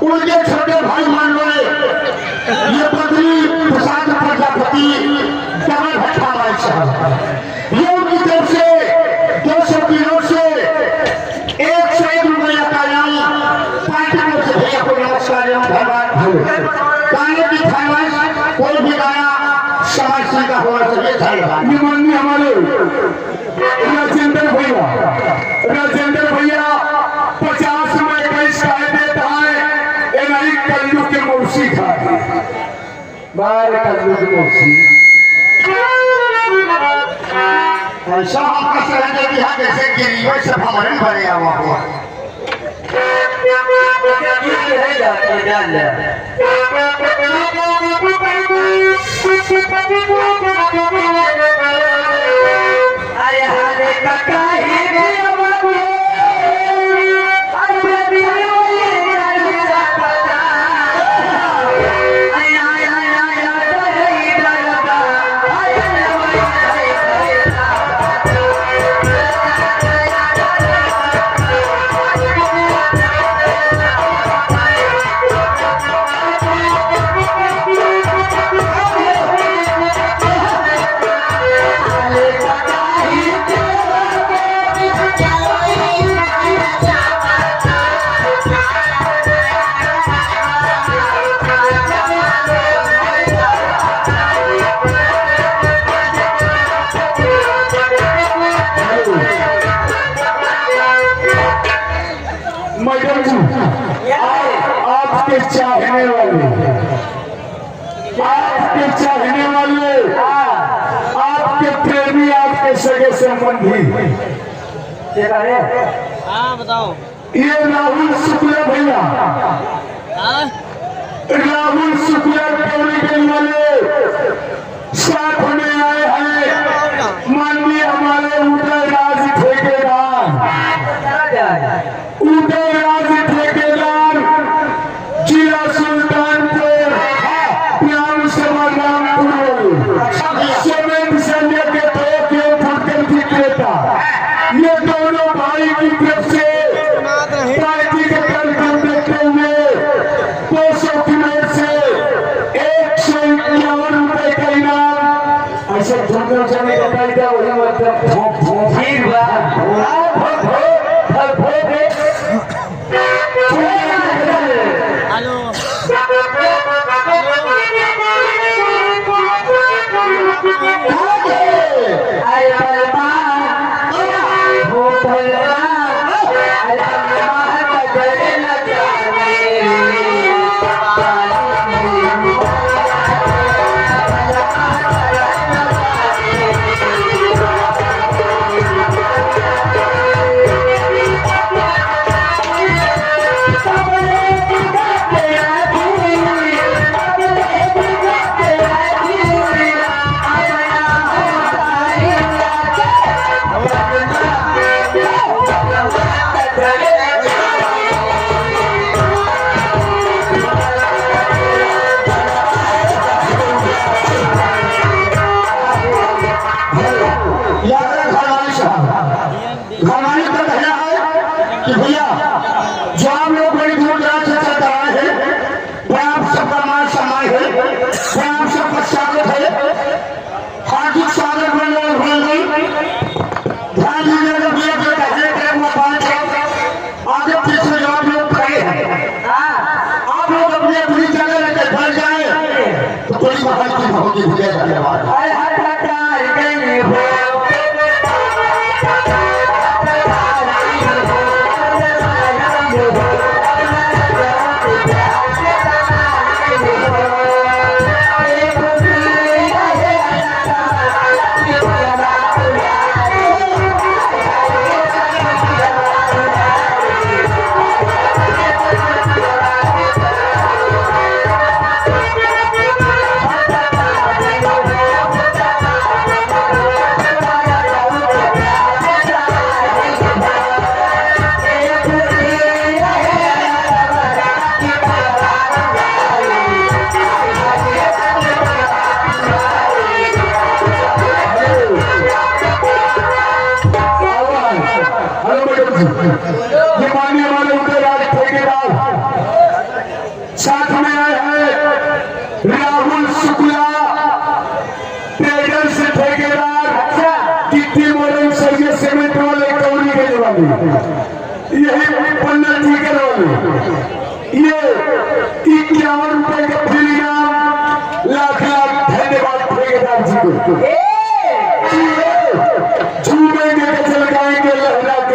उनके छोटे भाई मान लो ये पत्नी प्रसाद प्रजापति डबल भट्टा भाई साहब, ये उनकी तरफ से 200 किलो से 101 रुपया का इनाम पार्टी में से भैया को नमस्कार एवं धन्यवाद। गाने की फरमाइश कोई भी गाना समाज सेवा का होना चाहिए था। माननीय हमारे राजेंद्र भैया 50 में 21 देता है कल्लू के मौसी था बाहर कल्लू की मौसी ऐसा आपका सहज दिया जैसे गिरियों से भवन बने हुआ आपके चाहने वाले आपके प्रेमी आपके सगे संबंधी बताओ ये राहुल शुक्ला भैया राहुल शुक्ला पौड़ी वाले साथ में आए हैं माननीय हमारे उदयराज ठेकेदार जिला सुल्तानपुर ग्राम सभा रामपुर सीमेंट से लेके 2 किलोमीटर विक्रेता ये दोनों भाई की तरफ से पार्टी के कार्यक्रम देखते हुए 200 किलो से 151 रुपए का इनाम ऐसे झूठे चने बताइए वही मतलब जी, ये मानने वाले उदयराज ठेकेदार, साथ में आए हैं राहुल शुक्ला ट्रेडर से ठेकेदार, गिट्टी मोरंग से ये सीमेंट वाले कौड़ी के वाले, यही पन्ना टीकर वाले, ये 51 रुपए का फ्री इनाम, लाख लाख धन्यवाद ठेकेदार जी को।